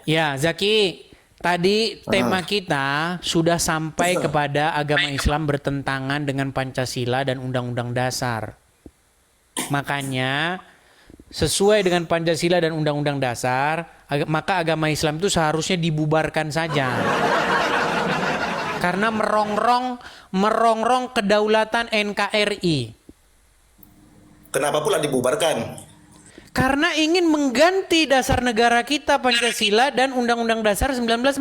Ya, Zaki, tadi tema kita sudah sampai kepada agama Islam bertentangan dengan Pancasila dan Undang-Undang Dasar. Makanya, sesuai dengan Pancasila dan Undang-Undang Dasar, maka agama Islam itu seharusnya dibubarkan saja. Karena merongrong kedaulatan NKRI. Kenapa pula dibubarkan? Karena ingin mengganti dasar negara kita Pancasila dan Undang-Undang Dasar 1945.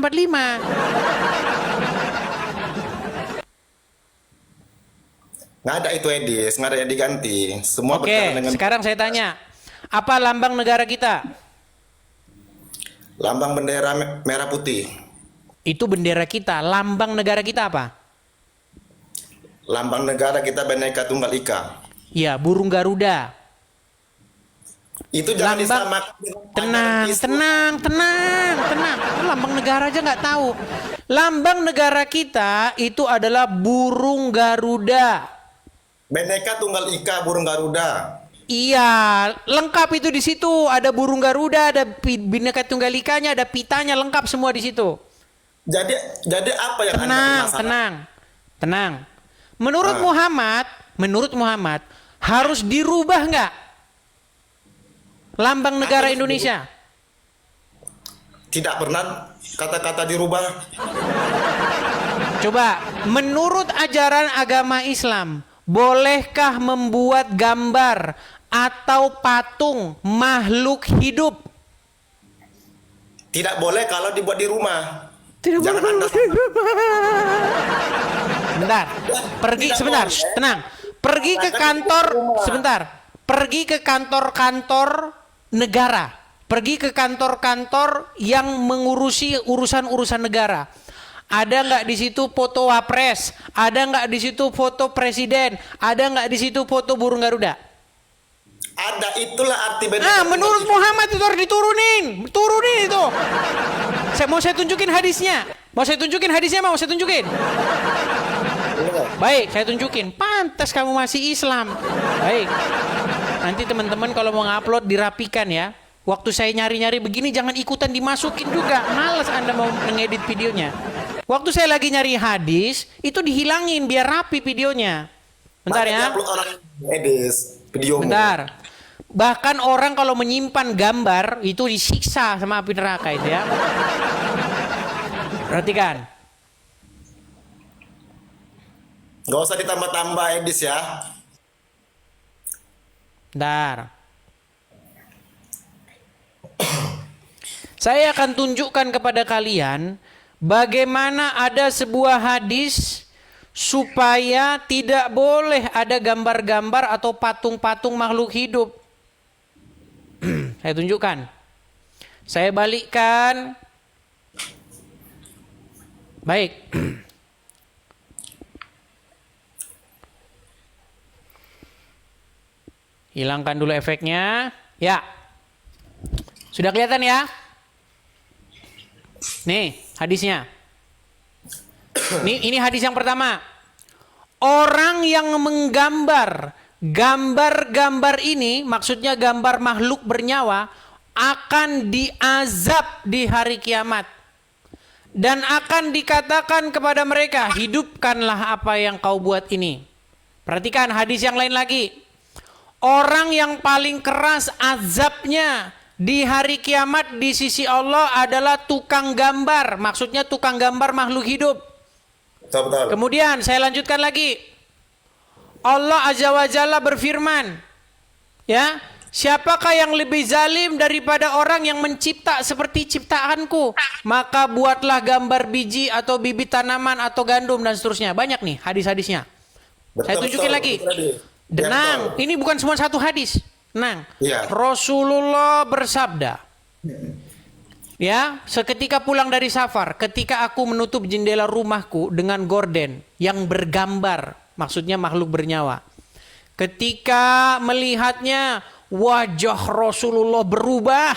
Nggak ada itu Edis, nggak ada yang diganti. Semua berjalan Oke, dengan sekarang saya tanya, apa lambang negara kita? lambang bendera merah putih. Itu bendera kita. Lambang negara kita apa? Lambang negara kita Bhinneka Tunggal Ika. Ya, burung Garuda. Itu jangan Lambang disamakan dengan tenang, pancasila. tenang. Lu lambang negara aja nggak tahu. Lambang negara kita itu adalah burung Garuda. Bhinneka Tunggal Ika burung Garuda. Iya, lengkap itu di situ. Ada burung Garuda, ada Bhinneka Tunggal Ikanya, ada pitanya, lengkap semua di situ. Jadi jadi apa yang Anda permasalahkan? Tenang. Menurut Muhammad, harus dirubah nggak lambang negara Apa yang Indonesia? Tidak pernah kata-kata dirubah. Coba, menurut ajaran agama Islam, bolehkah membuat gambar atau patung makhluk hidup? Tidak boleh kalau dibuat di rumah. Tidak Jangan boleh. Anda Sebentar. Pergi Tidak sebentar. boleh. Shh, tenang. Pergi ke kantor sebentar. Pergi ke kantor-kantor negara. Pergi ke kantor-kantor yang mengurusi urusan-urusan negara. Ada nggak di situ foto wapres? Ada nggak di situ foto presiden? Ada nggak di situ foto burung Garuda? ada, itulah arti Bhinneka Ah, Tunggal menurut Ika. Muhammad itu harus turunin itu. Saya tunjukin hadisnya. Mau saya tunjukin? Baik, saya tunjukin. Pantas kamu masih Islam. Baik. Nanti teman-teman kalau mau ngupload dirapikan ya. Waktu saya nyari-nyari begini jangan ikutan dimasukin juga. Males Anda mau ngedit videonya. Waktu saya lagi nyari hadis, itu dihilangin biar rapi videonya. Bentar Makanya ya. upload orang Edis videomu. Bentar. Bahkan orang kalau menyimpan gambar itu disiksa sama api neraka itu ya. Perhatikan. Gak usah ditambah-tambah Edis ya. Bentar. Saya akan tunjukkan kepada kalian bagaimana ada sebuah hadis supaya tidak boleh ada gambar-gambar atau patung-patung makhluk hidup. Saya tunjukkan. Saya balikkan. Baik. Hilangkan dulu efeknya. Ya. Sudah kelihatan ya? Nih, hadisnya. Ini hadis yang pertama. Orang yang menggambar gambar-gambar ini, maksudnya gambar makhluk bernyawa, akan diazab di hari kiamat. Dan akan dikatakan kepada mereka, hidupkanlah apa yang kau buat ini. Perhatikan hadis yang lain lagi. Orang yang paling keras azabnya di hari kiamat di sisi Allah adalah tukang gambar. Maksudnya tukang gambar makhluk hidup. Betul. Kemudian saya lanjutkan lagi. Allah Azza wa Jalla berfirman, ya, siapakah yang lebih zalim daripada orang yang mencipta seperti ciptaanku? Maka buatlah gambar biji atau bibit tanaman atau gandum dan seterusnya. Banyak nih hadis-hadisnya. Saya tunjukin lagi. Tenang, ini bukan cuma satu hadis. Tenang. Iya. Rasulullah bersabda, ya, seketika pulang dari safar, ketika aku menutup jendela rumahku dengan gorden yang bergambar, maksudnya makhluk bernyawa. Ketika melihatnya, wajah Rasulullah berubah,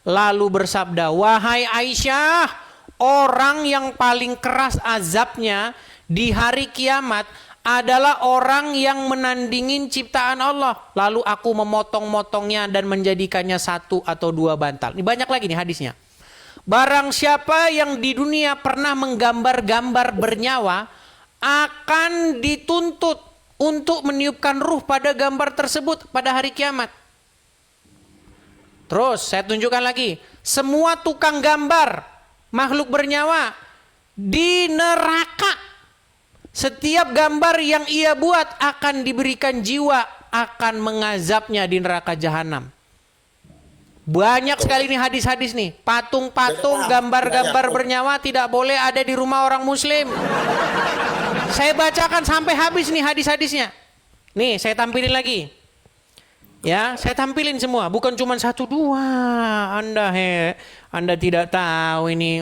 lalu bersabda, wahai Aisyah, orang yang paling keras azabnya di hari kiamat adalah orang yang menandingin ciptaan Allah. Lalu aku memotong-motongnya dan menjadikannya satu atau dua bantal. Ini banyak lagi nih hadisnya. Barang siapa yang di dunia pernah menggambar-gambar bernyawa akan dituntut untuk meniupkan ruh pada gambar tersebut pada hari kiamat. Terus saya tunjukkan lagi. Semua tukang gambar makhluk bernyawa di neraka. Setiap gambar yang ia buat akan diberikan jiwa, akan mengazabnya di neraka jahanam. Banyak sekali nih hadis-hadis nih. Patung-patung, gambar-gambar bernyawa tidak boleh ada di rumah orang muslim. Saya bacakan sampai habis nih hadis-hadisnya. Nih, saya tampilin lagi. Ya, saya tampilin semua. Bukan cuma 1, 2. Anda tidak tahu ini.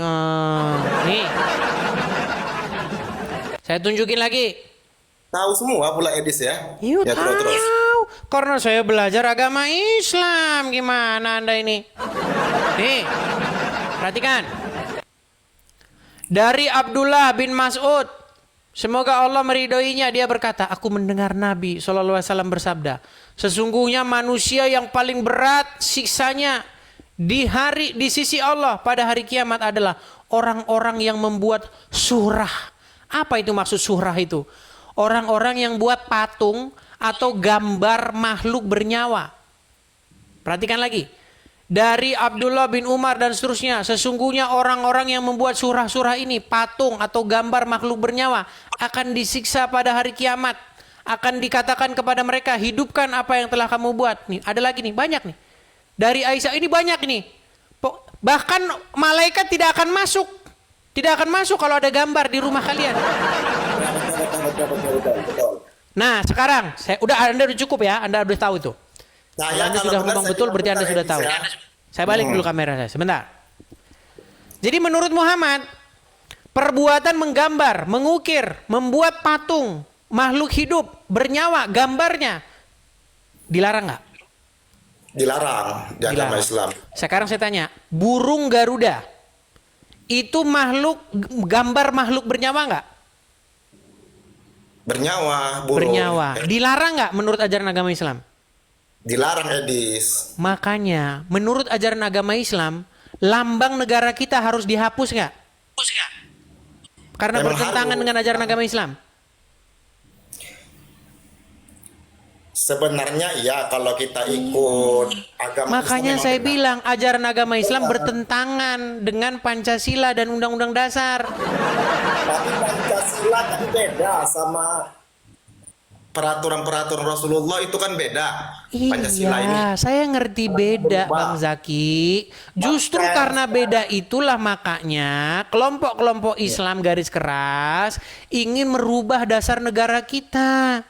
Nih. Saya tunjukin lagi. Tahu semua pula Edis ya. Yuk, Ya terus terus. karena saya belajar agama Islam. Gimana Anda ini? Nih, perhatikan. Dari Abdullah bin Mas'ud, semoga Allah meridhoinya, dia berkata, aku mendengar Nabi SAW bersabda, sesungguhnya manusia yang paling berat siksanya di sisi Allah pada hari kiamat adalah orang-orang yang membuat surah. Apa itu maksud surah itu? Orang-orang yang buat patung atau gambar makhluk bernyawa. Perhatikan lagi. Dari Abdullah bin Umar dan seterusnya. Sesungguhnya orang-orang yang membuat surah-surah ini, patung atau gambar makhluk bernyawa, akan disiksa pada hari kiamat. Akan dikatakan kepada mereka, hidupkan apa yang telah kamu buat. Nih, ada lagi nih, banyak nih. Dari Aisyah ini banyak nih. Bahkan malaikat tidak akan masuk. Tidak akan masuk kalau ada gambar di rumah kalian. Nah, sekarang Anda udah cukup ya, Anda udah tahu itu. Kalau Anda sudah ngomong betul, berarti Anda sudah tahu. Saya balik dulu kamera saya, sebentar. Jadi menurut Muhammad, perbuatan menggambar, mengukir, membuat patung, makhluk hidup, bernyawa, gambarnya, dilarang nggak? Dilarang di agama Islam. Sekarang saya tanya, burung Garuda, itu gambar makhluk bernyawa nggak? Bernyawa, burung. Bernyawa. Dilarang nggak menurut ajaran agama Islam? Dilarang Edis. Makanya menurut ajaran agama Islam, lambang negara kita harus dihapus nggak? Karena Memang bertentangan harus. dengan ajaran agama Islam. Sebenarnya iya kalau kita ikut agama Makanya Islam saya memang benar. bilang ajaran agama Islam bertentangan dengan Pancasila dan Undang-Undang Dasar. Tapi Pancasila kan beda sama peraturan-peraturan Rasulullah, itu kan beda. Pancasila ini. Iya, saya ngerti beda, Bang Zaki. Justru karena beda itulah makanya kelompok-kelompok Islam garis keras ingin merubah dasar negara kita.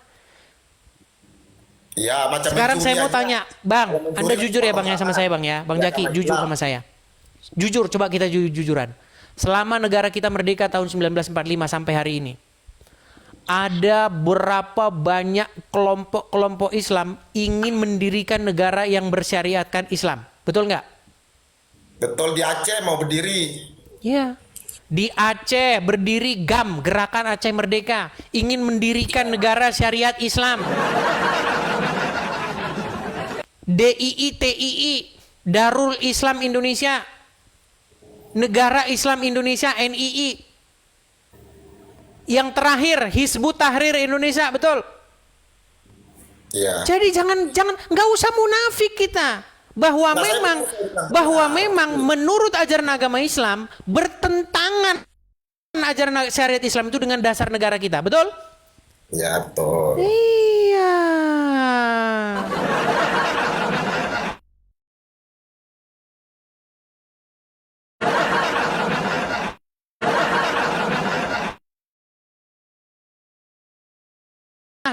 Ya, macam Sekarang mencuri saya mau aja. tanya, Bang, Kalau mencuri Anda jujur ya apa Bang ya sama saya Bang ya. Bang Ya, Zaki, sama jujur Islam. sama saya. Jujur, coba kita jujuran. Selama negara kita merdeka tahun 1945 sampai hari ini, ada berapa banyak kelompok-kelompok Islam ingin mendirikan negara yang bersyariatkan Islam? Betul nggak? Betul, di Aceh mau berdiri. Iya. Di Aceh berdiri GAM, Gerakan Aceh Merdeka, ingin mendirikan negara syariat Islam. DII, TII, Darul Islam Indonesia, Negara Islam Indonesia, NII. Yang terakhir, Hizbut Tahrir Indonesia, betul? Iya. Jadi jangan nggak usah munafik kita bahwa Nah, memang menurut ajaran agama Islam bertentangan ajaran syariat Islam itu dengan dasar negara kita, betul? Ya, betul. Iya.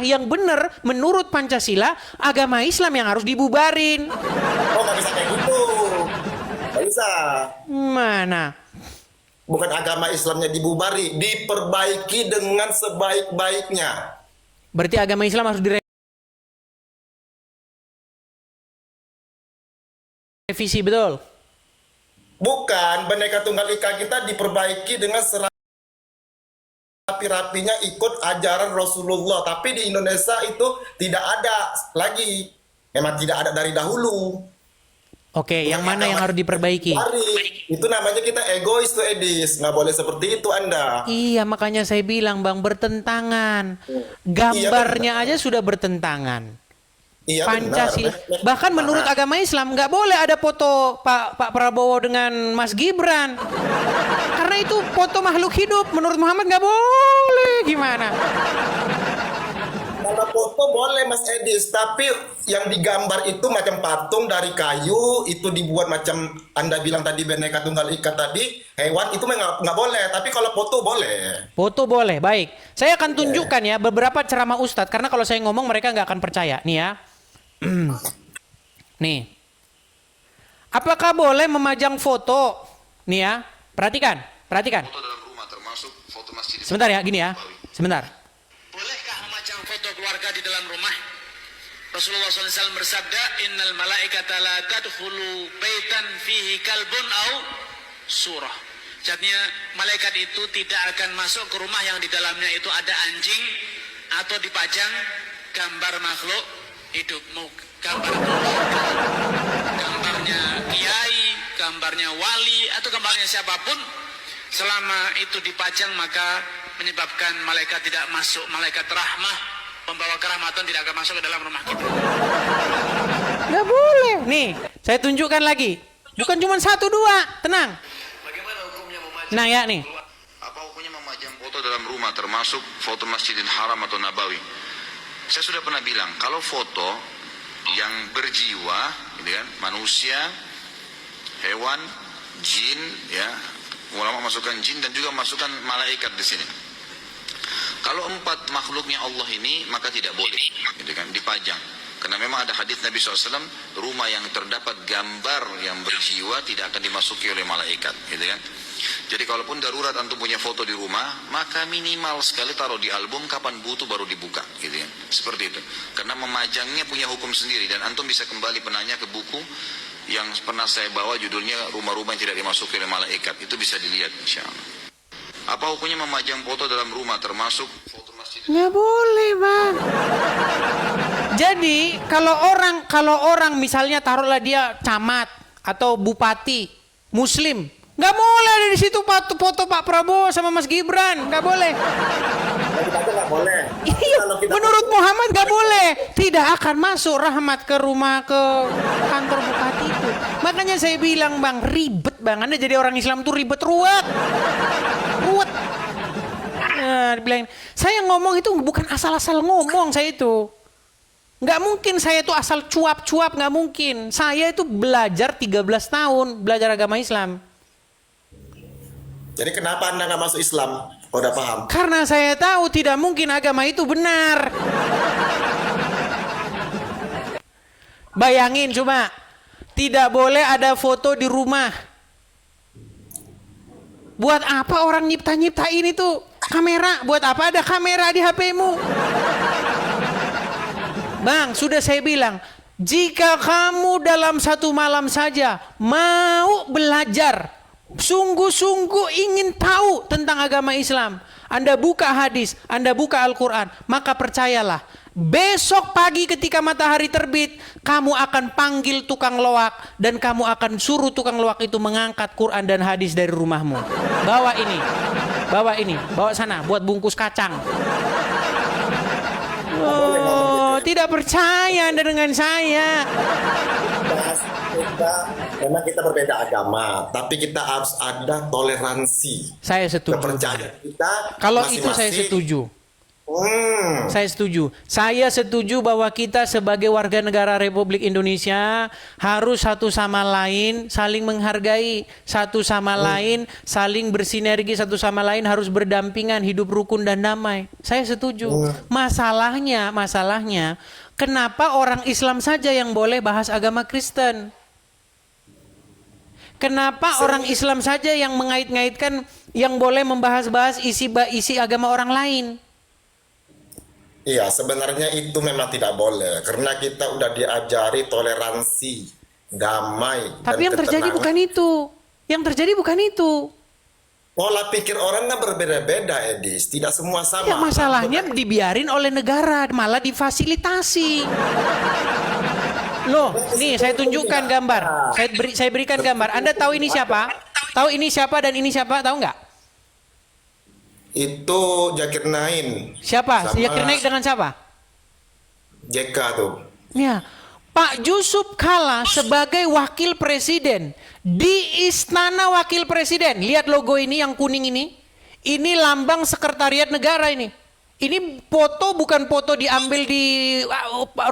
Yang benar menurut Pancasila agama Islam yang harus dibubarin. Oh, nggak bisa kayak gitu. Nggak bisa. Mana? Bukan agama Islamnya dibubari, diperbaiki dengan sebaik-baiknya. Berarti agama Islam harus direvisi, betul? Bukan, Bhinneka Tunggal Ika kita diperbaiki dengan rapi-rapinya ikut ajaran Rasulullah. Tapi di Indonesia itu tidak ada lagi. Memang tidak ada dari dahulu. Oke, yang mana yang harus diperbaiki? Itu namanya kita egois tuh Edis. Nggak boleh seperti itu Anda. Iya, makanya saya bilang Bang, bertentangan. Gambarnya aja sudah bertentangan. Iya Pancasila. benar. Bahkan menurut agama Islam nggak boleh ada foto Pak Prabowo dengan Mas Gibran. Karena itu foto makhluk hidup. Menurut Muhammad nggak boleh. Gimana? Kalau foto boleh Mas Edis, tapi yang digambar itu macam patung dari kayu, itu dibuat macam Anda bilang tadi Bhinneka Tunggal Ika tadi, hewan itu nggak boleh. Tapi kalau foto boleh. Foto boleh, baik. Saya akan tunjukkan ya beberapa ceramah Ustadz. Karena kalau saya ngomong mereka nggak akan percaya. Nih ya. Nih. Apakah boleh memajang foto? Nih ya. Perhatikan. Foto dalam rumah termasuk foto masjid. Sebentar ya, gini ya. Sebentar. Bolehkah memajang foto keluarga di dalam rumah? Rasulullah SAW bersabda, Innal malaikata la tadkhulu baitan fihi kalbun au surah. Jadinya malaikat itu tidak akan masuk ke rumah yang di dalamnya itu ada anjing atau dipajang gambar makhluk hidup. Mau gambar keluarga, gambarnya kiai, gambarnya wali atau gambarnya siapapun, selama itu dipajang maka menyebabkan malaikat tidak masuk. Malaikat rahmah, pembawa kerahmatan tidak akan masuk ke dalam rumah kita. Nggak boleh. Nih, saya tunjukkan lagi. Bukan cuma satu dua, tenang. Bagaimana hukumnya memajang? Nah ya nih. Apa hukumnya memajang foto dalam rumah termasuk foto Masjidil Haram atau Nabawi? Saya sudah pernah bilang, kalau foto yang berjiwa, gitu kan, manusia, hewan, jin, ya, ulama masukkan jin dan juga masukkan malaikat di sini. Kalau 4 makhluknya Allah ini maka tidak boleh, gitu kan, dipajang. Karena memang ada hadis Nabi SAW, rumah yang terdapat gambar yang berjiwa tidak akan dimasuki oleh malaikat, gitu kan. Jadi kalaupun darurat antum punya foto di rumah, maka minimal sekali taruh di album, kapan butuh baru dibuka, gitu kan. Seperti itu. Karena memajangnya punya hukum sendiri dan antum bisa kembali penanya ke buku yang pernah saya bawa, judulnya Rumah-rumah yang tidak dimasuki oleh malaikat. Itu bisa dilihat insyaallah. Apa hukumnya memajang foto dalam rumah termasuk foto masjid? Nggak boleh, Bang. Jadi kalau orang misalnya taruhlah dia camat atau bupati Muslim, nggak boleh ada di situ foto Pak Prabowo sama Mas Gibran, nggak boleh. Nggak boleh. Iya, menurut Muhammad nggak boleh. Tidak akan masuk rahmat ke rumah, ke kantor bupati itu. Makanya saya bilang Bang, ribet Bang. Anda jadi orang Islam tuh ribet, ruwet. Nah, dibilang, saya ngomong itu bukan asal-asal ngomong saya itu. Nggak mungkin saya itu asal cuap-cuap, nggak mungkin. Saya itu belajar 13 tahun, belajar agama Islam. Jadi kenapa Anda nggak masuk Islam? Oh, udah paham. Karena saya tahu tidak mungkin agama itu benar. Bayangin cuma, tidak boleh ada foto di rumah. Buat apa orang nyipta-nyiptain itu kamera? Buat apa ada kamera di HP-mu? Bang, sudah saya bilang, jika kamu dalam satu malam saja mau belajar, sungguh-sungguh ingin tahu tentang agama Islam, Anda buka hadis, Anda buka Al-Quran, maka percayalah, besok pagi ketika matahari terbit, kamu akan panggil tukang loak dan kamu akan suruh tukang loak itu mengangkat Quran dan hadis dari rumahmu. Bawa ini, bawa sana buat bungkus kacang. Oh, tidak percaya Anda dengan saya. Memang kita berbeda agama, tapi kita harus ada toleransi. Saya setuju. Kepercayaan kita Kalau itu saya masing-masing. setuju. Saya setuju bahwa kita sebagai warga negara Republik Indonesia harus satu sama lain saling menghargai, satu sama lain saling bersinergi, satu sama lain harus berdampingan, hidup rukun dan damai. Saya setuju. Masalahnya, kenapa orang Islam saja yang boleh bahas agama Kristen? Kenapa orang Islam saja yang mengait-ngaitkan, yang boleh membahas-bahas isi agama orang lain? Iya, sebenarnya itu memang tidak boleh karena kita udah diajari toleransi, damai. Tapi yang terjadi bukan itu. Yang terjadi bukan itu. Pola pikir orang kan berbeda-beda, Edis. Tidak semua sama. Ya, masalahnya dibiarin oleh negara, malah difasilitasi. Loh, nih saya tunjukkan gambar. Saya berikan gambar. Anda tahu ini siapa? Tahu ini siapa dan ini siapa? Tahu nggak? Itu Zakir Naik. Siapa? Sama Zakir Naik dengan siapa? JK tuh. Ya, Pak Yusuf Kala sebagai wakil presiden di Istana Wakil Presiden. Lihat logo ini yang kuning ini. Ini lambang sekretariat negara ini. Ini foto bukan foto diambil di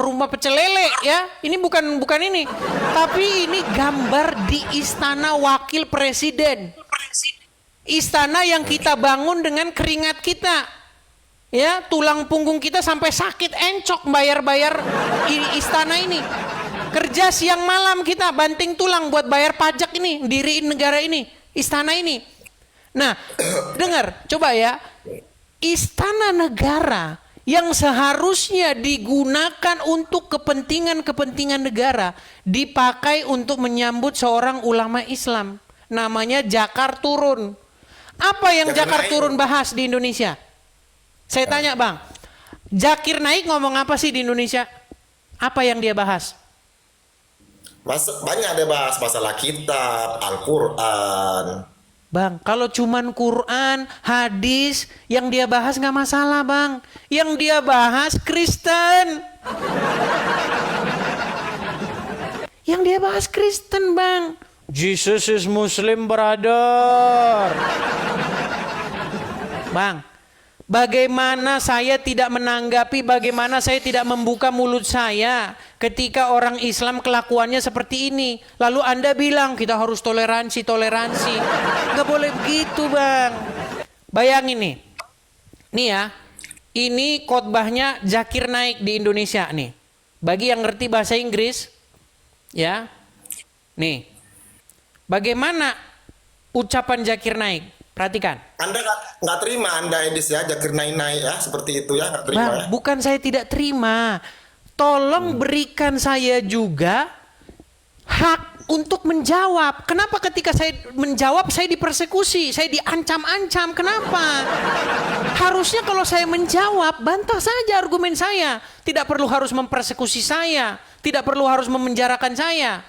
rumah pecel lele ya. Ini bukan ini. Tapi ini gambar di Istana Wakil Presiden. Istana yang kita bangun dengan keringat kita. Ya, tulang punggung kita sampai sakit encok bayar-bayar istana ini. Kerja siang malam kita banting tulang buat bayar pajak ini, diriin negara ini, istana ini. Nah, dengar, coba ya. Istana negara yang seharusnya digunakan untuk kepentingan-kepentingan negara dipakai untuk menyambut seorang ulama Islam. Namanya Jakar Turun. Apa yang Jakar Turun bahas di Indonesia? Saya tanya Bang, Zakir Naik ngomong apa sih di Indonesia? Apa yang dia bahas? Banyak dia bahas masalah kitab, Al-Quran. Bang, kalau cuman Quran, hadis, yang dia bahas nggak masalah Bang. Yang dia bahas Kristen. Yang dia bahas Kristen Bang. Jesus is Muslim brother. Bang, bagaimana saya tidak menanggapi, bagaimana saya tidak membuka mulut saya ketika orang Islam kelakuannya seperti ini. Lalu Anda bilang kita harus toleransi. Nggak boleh begitu Bang. Bayangin nih. Nih ya, ini khotbahnya Zakir Naik di Indonesia nih. Bagi yang ngerti bahasa Inggris, ya. Nih, bagaimana ucapan Zakir Naik? Perhatikan. Anda nggak terima Anda Edis ya, Zakir Naik ya, seperti itu ya, nggak terima Bang, ya? bukan saya tidak terima. Tolong berikan saya juga hak untuk menjawab. Kenapa ketika saya menjawab saya dipersekusi, saya diancam-ancam? Kenapa? Harusnya kalau saya menjawab, bantah saja argumen saya. Tidak perlu harus mempersekusi saya, tidak perlu harus memenjarakan saya.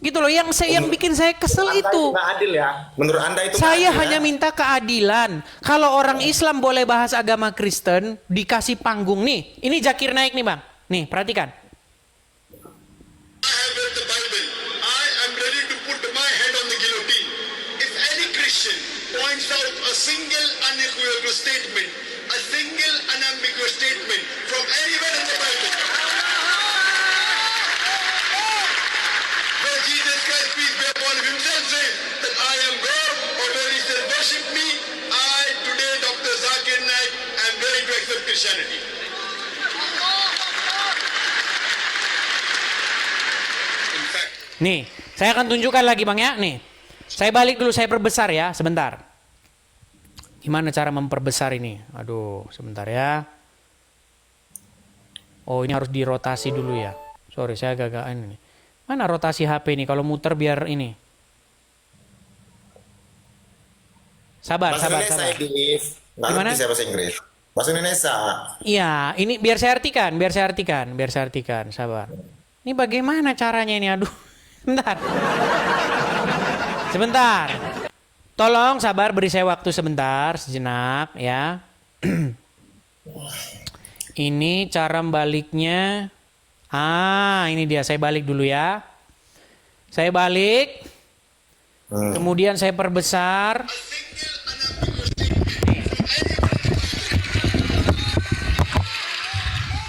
Gitu loh, yang bikin saya kesel itu. Nggak adil ya. Menurut Anda itu Saya nggak adil, hanya ya? minta keadilan. Kalau orang Islam boleh bahas agama Kristen, dikasih panggung nih. Ini Zakir Naik nih Bang. Nih, perhatikan. I have read the Bible. I am ready to put my head on the guillotine. If any Christian points out a single unequivocal statement, a single unambiguous statement from anywhere in the Bible, where Jesus Christ, peace be upon him, himself says that I am God, or where he says worship me, I today, Dr. Zakir Naik, am ready to accept Christianity. In fact, Nih, saya akan tunjukkan lagi Bang ya. Nih, saya balik dulu, saya perbesar ya, sebentar. Gimana cara memperbesar ini? Aduh, sebentar ya. Oh, ini harus dirotasi dulu ya. Sorry, saya agak ini. Mana rotasi HP ini? Kalau muter biar ini. Sabar. Bahasa Indonesia Edis. Nggak Gimana? ngerti saya bahasa Inggris. Bahasa Indonesia. Iya, ini biar saya artikan. Sabar. Ini bagaimana caranya ini? Aduh, sebentar. Tolong sabar, beri saya waktu sebentar, sejenak ya. Ini cara baliknya. Ini dia, saya balik dulu ya. Saya balik. Kemudian saya perbesar.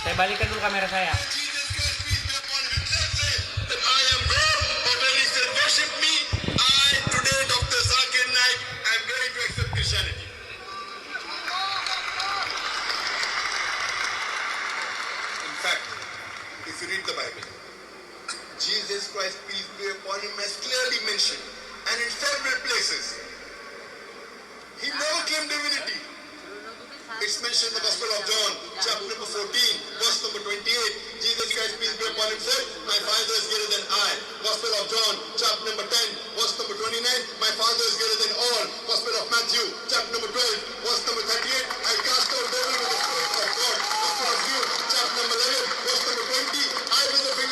Saya balikan dulu kamera saya. Jesus Christ, peace be upon him, himself says that I am God, or where he says worship me, I today, Dr. Zakir Naik, am ready to accept Christianity. In fact, if you read the Bible, Jesus Christ, peace be upon him, has clearly mentioned, and in several places, he never claimed divinity. It's mentioned in the Gospel of John, chapter number 14, verse number 28. Jesus Christ, peace be upon him, said, my Father is greater than I. Gospel of John, chapter number 10, verse number 29. My Father is greater than all. Gospel of Matthew, chapter number 12, verse number 38. I cast out devil with the Spirit of God. Gospel of Jude, chapter number 11, verse number 20. I with the finger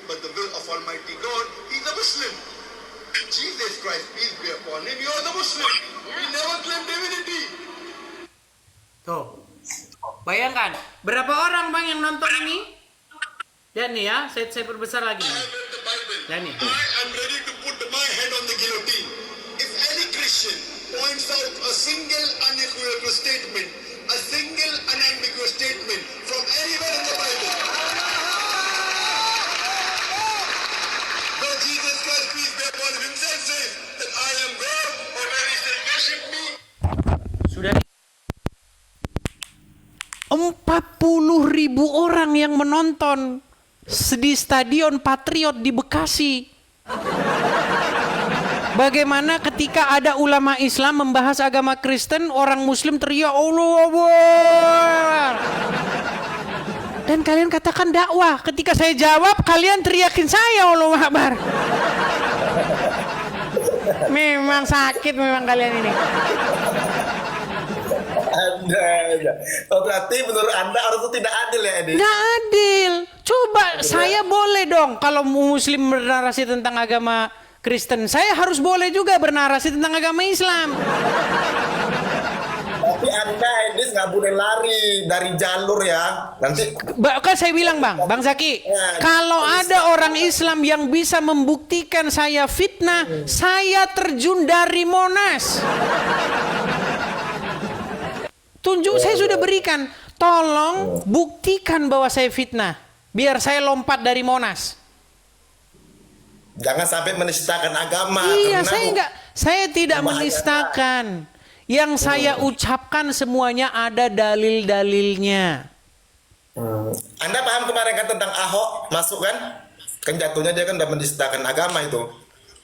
but the will of Almighty God. He's a Muslim. Jesus Christ, peace be upon him, you are the Muslim. He never claimed divinity. Tuh. Bayangkan, berapa orang bang yang nonton ini? Dan nih ya, saya perbesar lagi. I have read the Bible. Dan nih. I am ready to put my head on the guillotine. If any Christian points out a single unequivocal statement, a single unambiguous statement from anywhere in the Bible, where Jesus Christ, peace be upon him, himself says that I am God, or where he says worship me, Sudah 40.000 orang yang menonton di Stadion Patriot di Bekasi. Bagaimana ketika ada ulama Islam membahas agama Kristen, orang Muslim teriak Allahu Akbar. Dan kalian katakan dakwah. Ketika saya jawab, kalian teriakin saya Allahu Akbar. Memang sakit memang kalian ini. Oh, berarti menurut Anda orang itu tidak adil ya, Edi? Nggak adil. Coba saya boleh dong kalau Muslim bernarasi tentang agama Kristen, saya harus boleh juga bernarasi tentang agama Islam. Tapi Anda, Edi, nggak boleh lari dari jalur ya. Nanti Kan saya bilang Bang Zaki, kalau ada orang Islam yang bisa membuktikan saya fitnah, saya terjun dari Monas. Tunjuk, saya sudah berikan. Tolong buktikan bahwa saya fitnah, biar saya lompat dari Monas. jangan sampai menistakan agama. Iya, karena saya tidak bahaya. menistakan. Yang saya ucapkan semuanya ada dalil-dalilnya. Anda paham kemarin kan tentang Ahok masuk kan? Kan jatuhnya dia kan udah menistakan agama itu.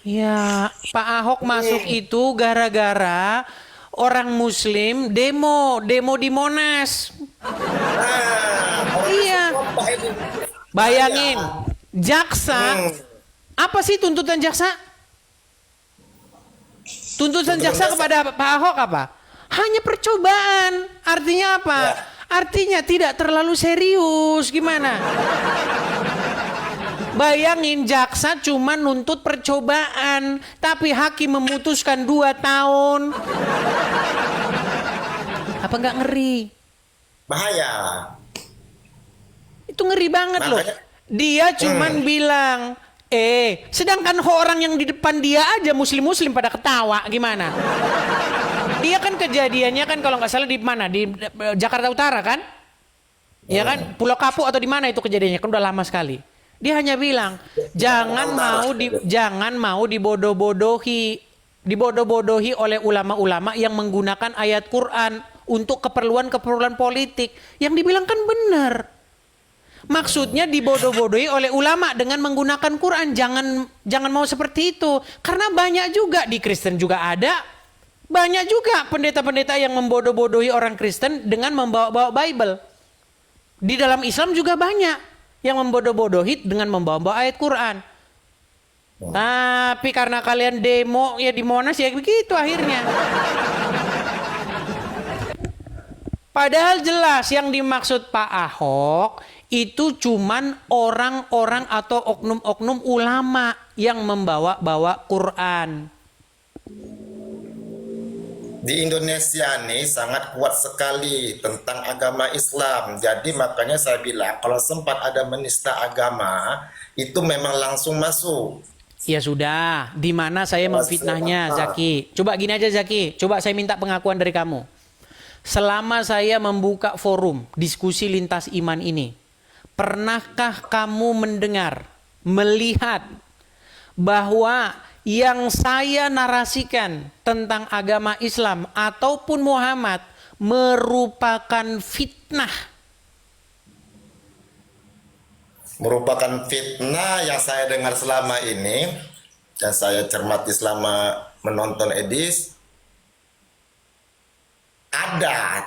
Ya, Pak Ahok masuk itu gara-gara orang Muslim demo di Monas. Iya. Bayangin, jaksa, apa sih tuntutan jaksa? Tuntutan jaksa kepada Pak Ahok apa? Hanya percobaan. Artinya apa? Ya. Artinya tidak terlalu serius. Gimana? Bayangin, jaksa cuma nuntut percobaan, tapi hakim memutuskan 2 tahun. Apa nggak ngeri? Bahaya. Itu ngeri banget loh. Makanya- Dia cuman bilang, sedangkan orang yang di depan dia aja muslim-muslim pada ketawa, gimana? Dia kan kejadiannya kan kalau nggak salah di mana? Di Jakarta Utara kan? Ya kan? Pulau Kapuk atau di mana itu kejadiannya? Kan udah lama sekali. Dia hanya bilang, jangan mau dibodoh-bodohi oleh ulama-ulama yang menggunakan ayat Quran untuk keperluan politik. Yang dibilang kan benar. Maksudnya dibodoh-bodohi oleh ulama dengan menggunakan Quran. Jangan mau seperti itu. Karena banyak juga di Kristen juga ada. Banyak juga pendeta-pendeta yang membodoh-bodohi orang Kristen dengan membawa-bawa Bible. Di dalam Islam juga banyak yang membodoh-bodohi dengan membawa-bawa ayat Quran. Tapi karena kalian demo ya di Monas ya begitu akhirnya. Padahal jelas yang dimaksud Pak Ahok itu cuman orang-orang atau oknum-oknum ulama yang membawa-bawa Quran. Di Indonesia nih sangat kuat sekali tentang agama Islam. Jadi makanya saya bilang kalau sempat ada menista agama itu memang langsung masuk. Ya sudah, di mana saya memfitnahnya, Zaki? Coba gini aja Zaki, coba saya minta pengakuan dari kamu. Selama saya membuka forum diskusi lintas iman ini, pernahkah kamu mendengar, melihat bahwa yang saya narasikan tentang agama Islam ataupun Muhammad merupakan fitnah? Merupakan fitnah yang saya dengar selama ini dan saya cermati selama menonton Edis. Ada,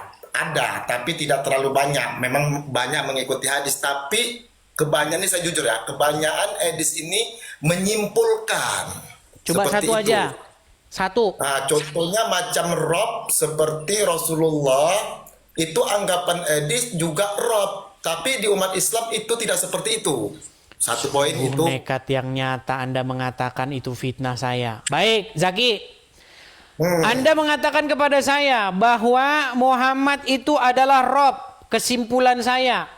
tapi tidak terlalu banyak. Memang banyak mengikuti hadis, tapi kebanyakan ini saya jujur ya, kebanyakan Edis ini menyimpulkan. Coba seperti satu itu. aja. Satu. Nah, contohnya macam Rob seperti Rasulullah itu anggapan Edis juga Rob, tapi di umat Islam itu tidak seperti itu. Satu poin itu. Nekat yang nyata Anda mengatakan itu fitnah saya. Baik, Zaki. Anda mengatakan kepada saya bahwa Muhammad itu adalah Rob. Kesimpulan saya.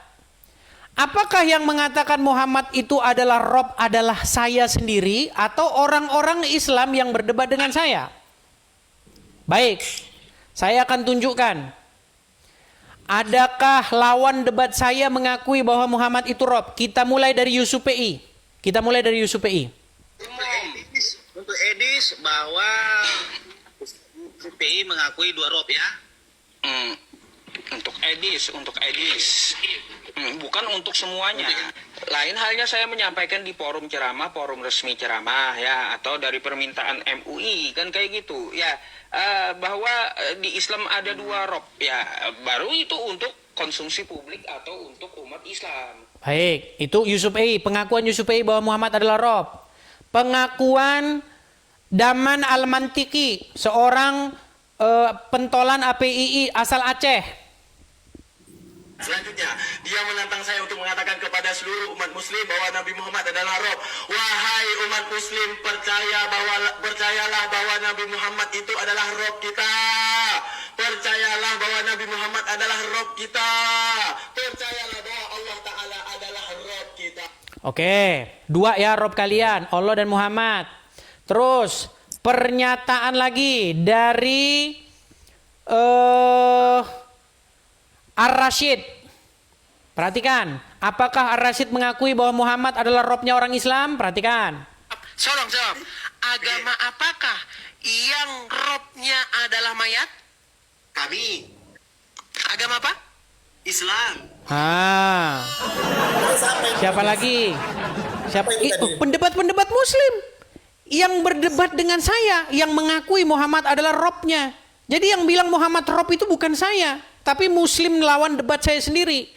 Apakah yang mengatakan Muhammad itu adalah Rob adalah saya sendiri atau orang-orang Islam yang berdebat dengan saya? Baik, saya akan tunjukkan. Adakah lawan debat saya mengakui bahwa Muhammad itu Rob? Kita mulai dari Yusuf PI. Untuk Edis bahwa PI mengakui 2 rob ya. Untuk Edis. Bukan untuk semuanya. Lain halnya saya menyampaikan di forum ceramah, forum resmi ceramah ya, atau dari permintaan MUI kan kayak gitu ya, bahwa di Islam ada 2 rob ya, baru itu untuk konsumsi publik atau untuk umat Islam. Baik, itu Yusuf PI, pengakuan Yusuf PI bahwa Muhammad adalah Rob. Pengakuan Daman Al-Mantiki, seorang pentolan APII asal Aceh. Selanjutnya, dia menantang saya untuk mengatakan kepada seluruh umat muslim bahwa Nabi Muhammad adalah Rob. Wahai umat muslim, percayalah bahwa Nabi Muhammad itu adalah Rob kita. Percayalah bahwa Nabi Muhammad adalah Rob kita. Percayalah bahwa Allah Ta'ala adalah Rob kita. Oke, 2 ya Rob kalian, Allah dan Muhammad. Terus, pernyataan lagi dari Ar-Rasyid. Perhatikan, apakah Ar-Rasyid mengakui bahwa Muhammad adalah Robnya orang Islam? Perhatikan. Solong. Agama apakah yang robnya adalah mayat? Kami, Agama apa? Islam. Siapa lagi? Siapa? Apa itu tadi? Pendebat-pendebat Muslim yang berdebat dengan saya, yang mengakui Muhammad adalah Robnya. Jadi yang bilang Muhammad Rob itu bukan saya, tapi Muslim lawan debat saya sendiri.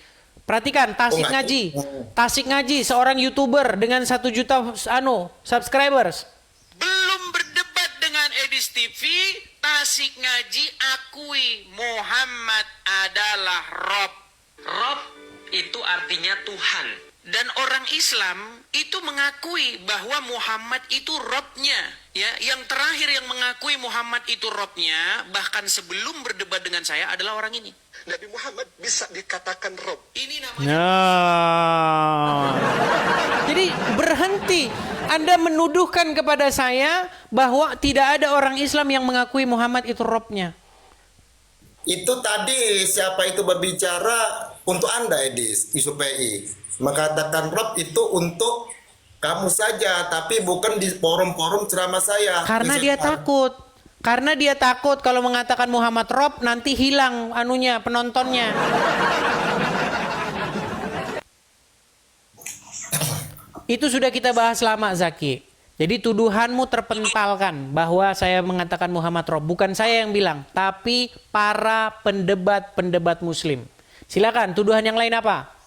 Perhatikan, Tasik Ngaji, seorang YouTuber dengan 1 juta subscribers. Belum berdebat dengan Edis TV, Tasik Ngaji akui Muhammad adalah Rob. Rob itu artinya Tuhan. Dan orang Islam itu mengakui bahwa Muhammad itu Robnya. Ya, yang terakhir yang mengakui Muhammad itu Robnya, bahkan sebelum berdebat dengan saya adalah orang ini. Nabi Muhammad bisa dikatakan Rob. Ini namanya Jadi berhenti. Anda menuduhkan kepada saya bahwa tidak ada orang Islam yang mengakui Muhammad itu Robnya. Itu tadi siapa itu berbicara untuk Anda, Edis, Yusuf PI. Mengatakan Rob itu untuk kamu saja, tapi bukan di forum-forum ceramah saya. Karena dia takut. Karena dia takut kalau mengatakan Muhammad Rob nanti hilang penontonnya. Itu sudah kita bahas lama, Zaki. Jadi tuduhanmu terpentalkan bahwa saya mengatakan Muhammad Rob. Bukan saya yang bilang, tapi para pendebat Muslim. Silakan, tuduhan yang lain apa?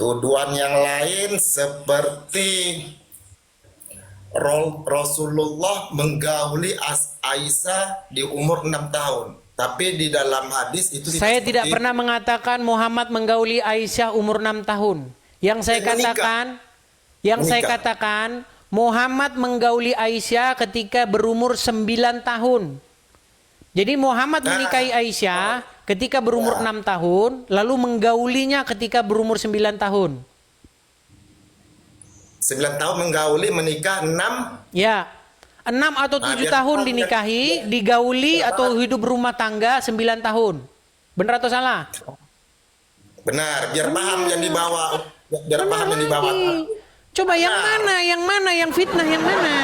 Tuduhan yang lain seperti Rasulullah menggauli Aisyah di umur 6 tahun. Tapi di dalam hadis itu Saya tidak pernah mengatakan Muhammad menggauli Aisyah umur 6 tahun. Yang saya katakan Muhammad menggauli Aisyah ketika berumur 9 tahun. Jadi Muhammad menikahi Aisyah ketika berumur 6 tahun, lalu menggaulinya ketika berumur 9 tahun. 9 tahun menggauli, menikah 6. Ya, 6 atau 7 tahun dinikahi, digauli atau hidup rumah tangga 9 tahun. Benar atau salah? Benar, biar paham yang dibawa. Biar paham yang dibawa. Coba yang mana, yang fitnah yang mana?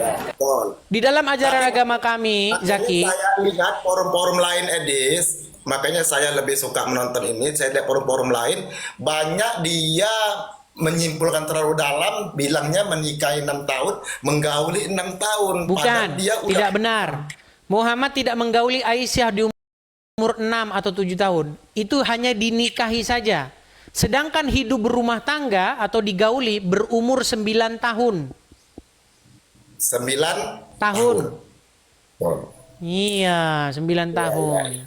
Betul. Di dalam ajaran agama kami, Zaki. Saya lihat forum-forum lain, Edis, makanya saya lebih suka menonton ini. Saya lihat forum-forum lain, banyak dia menyimpulkan terlalu dalam, bilangnya menikahi 6 tahun, menggauli 6 tahun. Bukan, Dia tidak benar. Muhammad tidak menggauli Aisyah di umur 6 atau 7 tahun. Itu hanya dinikahi saja. Sedangkan hidup berumah tangga atau digauli berumur 9 tahun. 9 Tahun. Oh. Iya, 9 tahun.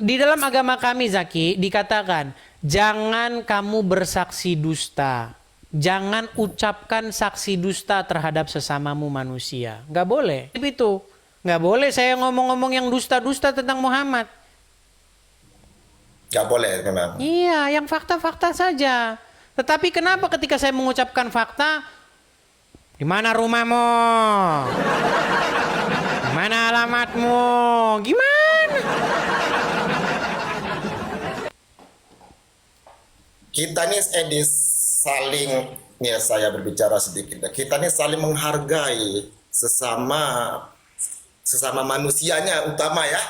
Di dalam agama kami Zaki dikatakan jangan kamu bersaksi dusta. Jangan ucapkan saksi dusta terhadap sesamamu manusia. Nggak boleh. Itu nggak boleh saya ngomong-ngomong yang dusta-dusta tentang Muhammad. Nggak boleh memang. Iya, yang fakta-fakta saja. Tetapi kenapa ketika saya mengucapkan fakta, di mana rumahmu? Di mana alamatmu? Gimana? Kita nih Edis saling, nih saya berbicara sedikit. Kita nih saling menghargai sesama manusianya, utama ya,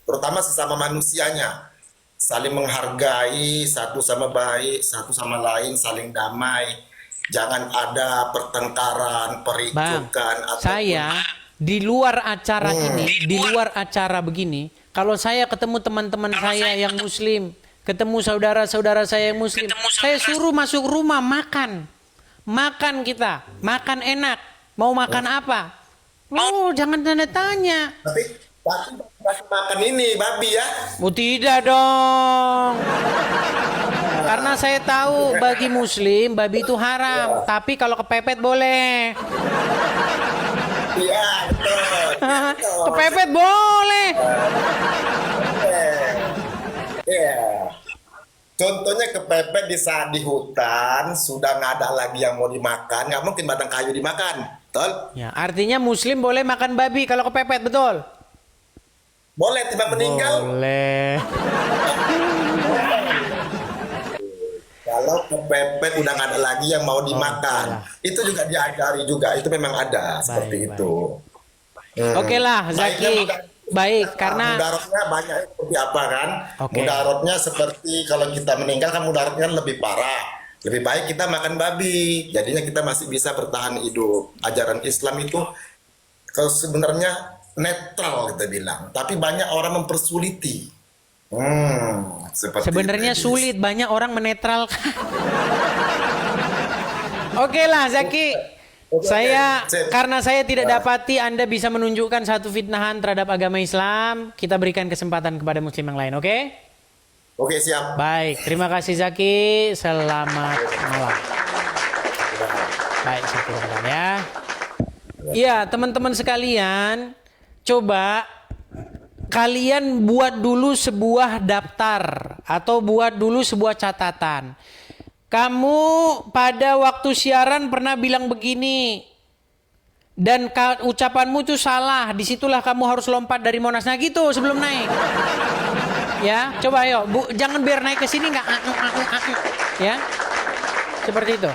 terutama sesama manusianya, saling menghargai satu sama baik, satu sama lain, saling damai. Jangan ada pertengkaran, pericukan. Saya di luar acara ini, di luar acara begini, kalau saya ketemu teman-teman saya yang Muslim, ketemu saudara-saudara saya yang Muslim, saya suruh masuk rumah makan. Makan kita, makan enak. Mau makan apa? Oh, jangan tanda tanya. Tapi masih makan ini babi ya? Oh, tidak dong. Karena saya tahu bagi Muslim babi itu haram, tapi kalau kepepet boleh. Iya, betul. Kepepet boleh. Iya. Contohnya kepepet di saat di hutan sudah nggak ada lagi yang mau dimakan, nggak mungkin batang kayu dimakan, betul? Ya, artinya Muslim boleh makan babi kalau kepepet, betul? Boleh tiba meninggal. Boleh. Kalau kepepet udah nggak ada lagi yang mau dimakan, itu juga diajari juga, itu memang ada seperti itu. Oke lah, Zaki. Baik, karena mudaratnya banyak seperti apa kan? Oke. Mudaratnya seperti kalau kita meninggal kan mudaratnya lebih parah. Lebih baik kita makan babi, jadinya kita masih bisa bertahan hidup. Ajaran Islam itu kalau sebenarnya netral kita bilang, tapi banyak orang mempersuliti. sebenarnya sulit, banyak orang menetralkan. Oke lah, Zaki. Karena saya tidak dapati Anda bisa menunjukkan satu fitnahan terhadap agama Islam, kita berikan kesempatan kepada Muslim yang lain, oke? Oke, siap. Baik, terima kasih Zaki. Selamat malam. Baik, saya turunkan ya. Iya, teman-teman sekalian, coba kalian buat dulu sebuah daftar atau buat dulu sebuah catatan. Kamu pada waktu siaran pernah bilang begini dan ucapanmu itu salah. Disitulah kamu harus lompat dari Monas. Nah gitu sebelum naik. Ya, coba ayo, Bu, jangan biar naik ke sini nggak ya. Seperti itu.